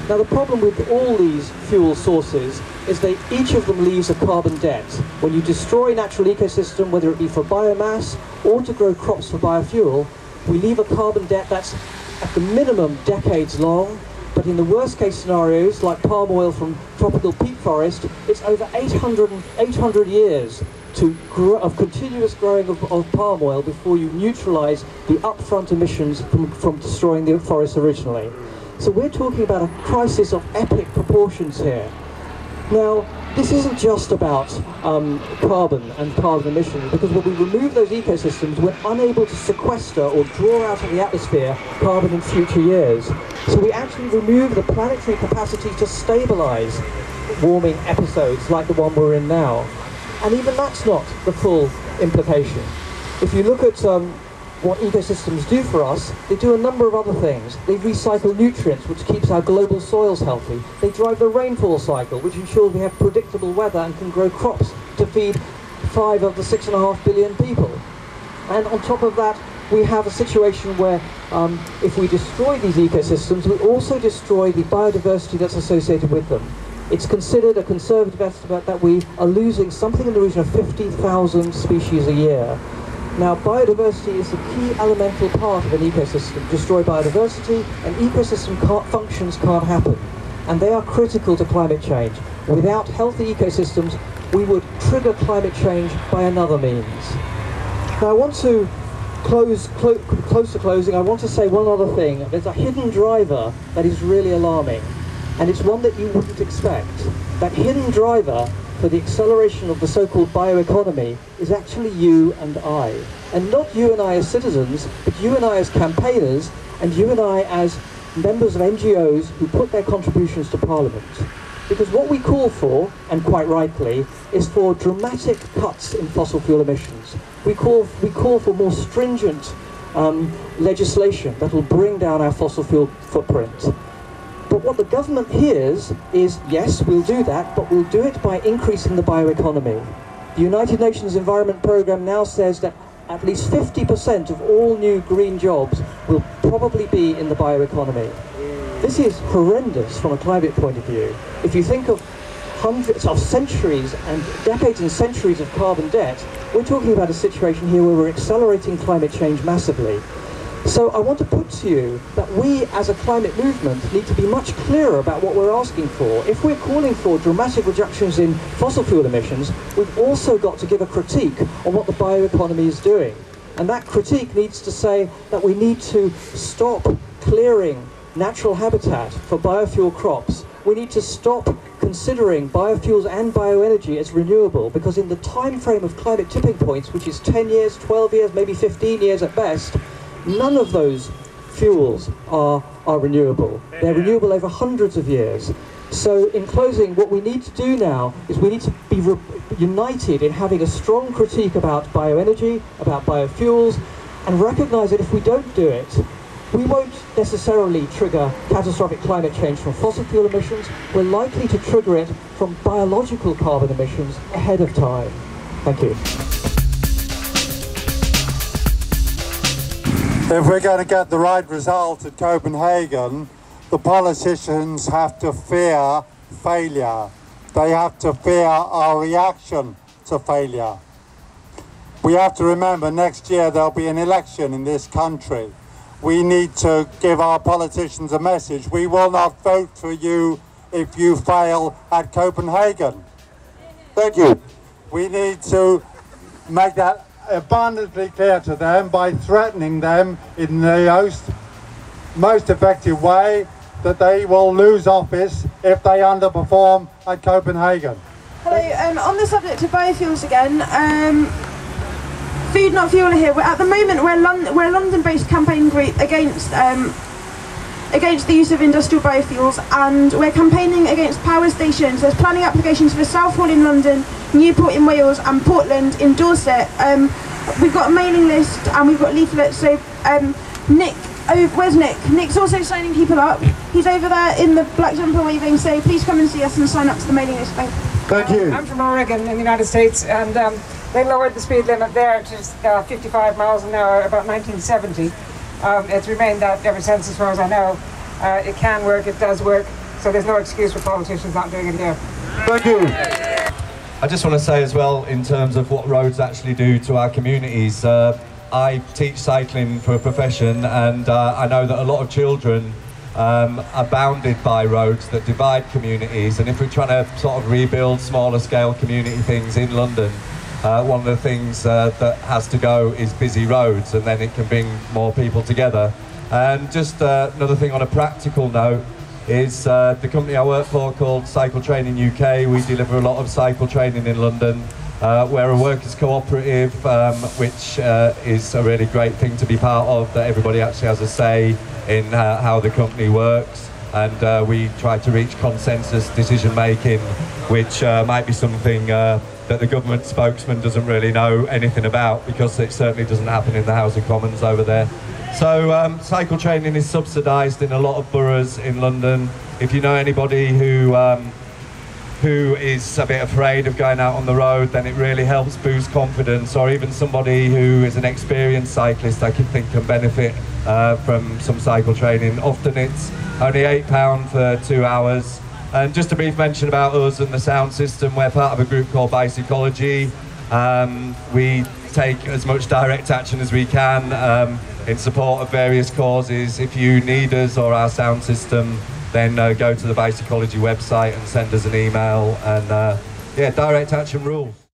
Now the problem with all these fuel sources is that each of them leaves a carbon debt. When you destroy a natural ecosystem, whether it be for biomass or to grow crops for biofuel, we leave a carbon debt that's at the minimum decades long, but in the worst case scenarios, like palm oil from tropical peat forest, it's over 800 years of continuous growing of palm oil before you neutralize the upfront emissions from destroying the forest originally. So we're talking about a crisis of epic proportions here. Now, this isn't just about carbon and carbon emissions, because when we remove those ecosystems, we're unable to sequester or draw out of the atmosphere carbon in future years. So we actually remove the planetary capacity to stabilize warming episodes like the one we're in now. And even that's not the full implication. If you look at what ecosystems do for us, they do a number of other things. They recycle nutrients, which keeps our global soils healthy. They drive the rainfall cycle, which ensures we have predictable weather and can grow crops to feed 5 of the 6.5 billion people. And on top of that, we have a situation where if we destroy these ecosystems, we also destroy the biodiversity that's associated with them. It's considered a conservative estimate that we are losing something in the region of 50,000 species a year. Now, biodiversity is the key elemental part of an ecosystem. Destroy biodiversity, and ecosystem functions can't happen. And they are critical to climate change. Without healthy ecosystems, we would trigger climate change by another means. Now, I want to close to closing, I want to say one other thing. There's a hidden driver that is really alarming, and it's one that you wouldn't expect. That hidden driver for the acceleration of the so-called bioeconomy is actually you and I. And not you and I as citizens, but you and I as campaigners, and you and I as members of NGOs who put their contributions to Parliament. Because what we call for, and quite rightly, is for dramatic cuts in fossil fuel emissions. We call for more stringent legislation that will bring down our fossil fuel footprint. But what the government hears is, yes, we'll do that, but we'll do it by increasing the bioeconomy. The United Nations Environment Programme now says that at least 50% of all new green jobs will probably be in the bioeconomy. This is horrendous from a climate point of view. If you think of hundreds of centuries and decades and centuries of carbon debt, we're talking about a situation here where we're accelerating climate change massively. So I want to put to you that we as a climate movement need to be much clearer about what we're asking for. If we're calling for dramatic reductions in fossil fuel emissions, we've also got to give a critique on what the bioeconomy is doing. And that critique needs to say that we need to stop clearing natural habitat for biofuel crops. We need to stop considering biofuels and bioenergy as renewable, because in the time frame of climate tipping points, which is 10 years, 12 years, maybe 15 years at best, none of those fuels are renewable. They're renewable over hundreds of years. So in closing, what we need to do now is we need to be united in having a strong critique about bioenergy, about biofuels, and recognize that if we don't do it, we won't necessarily trigger catastrophic climate change from fossil fuel emissions. We're likely to trigger it from biological carbon emissions ahead of time. Thank you. If we're going to get the right result at Copenhagen, the politicians have to fear failure. They have to fear our reaction to failure. We have to remember next year there'll be an election in this country. We need to give our politicians a message. We will not vote for you if you fail at Copenhagen. Thank you. We need to make that abundantly clear to them by threatening them in the most effective way that they will lose office if they underperform at Copenhagen. Hello, on the subject of biofuels again, Food Not Fuel are here. At the moment we're a London-based campaign group against the use of industrial biofuels, and we're campaigning against power stations. There's planning applications for Southall in London, Newport in Wales and Portland in Dorset. We've got a mailing list and we've got leaflets, so Nick, where's Nick? Nick's also signing people up. He's over there in the black jumper waving, so please come and see us and sign up to the mailing list. Thank you. I'm from Oregon in the United States, and they lowered the speed limit there to 55 miles an hour about 1970. It's remained that ever since, as far as I know. It can work, it does work. So So there's no excuse for politicians not doing it here. Thank you. I just want to say as well, in terms of what roads actually do to our communities, I teach cycling for a profession, and I know that a lot of children are bounded by roads that divide communities, and if we're trying to sort of rebuild smaller scale community things in London, one of the things that has to go is busy roads, and then it can bring more people together. And just another thing on a practical note is the company I work for called Cycle Training UK. We deliver a lot of cycle training in London. We're a workers' cooperative, which is a really great thing to be part of, that everybody actually has a say in how the company works, and we try to reach consensus decision making, which might be something that the government spokesman doesn't really know anything about, because it certainly doesn't happen in the House of Commons over there. So cycle training is subsidised in a lot of boroughs in London. If you know anybody who is a bit afraid of going out on the road, then it really helps boost confidence, or even somebody who is an experienced cyclist I think can benefit from some cycle training. Often it's only £8 for 2 hours. And just a brief mention about us and the sound system. We're part of a group called Bicycology. We take as much direct action as we can in support of various causes. If you need us or our sound system, then go to the Bicycology website and send us an email, and yeah, direct action rules.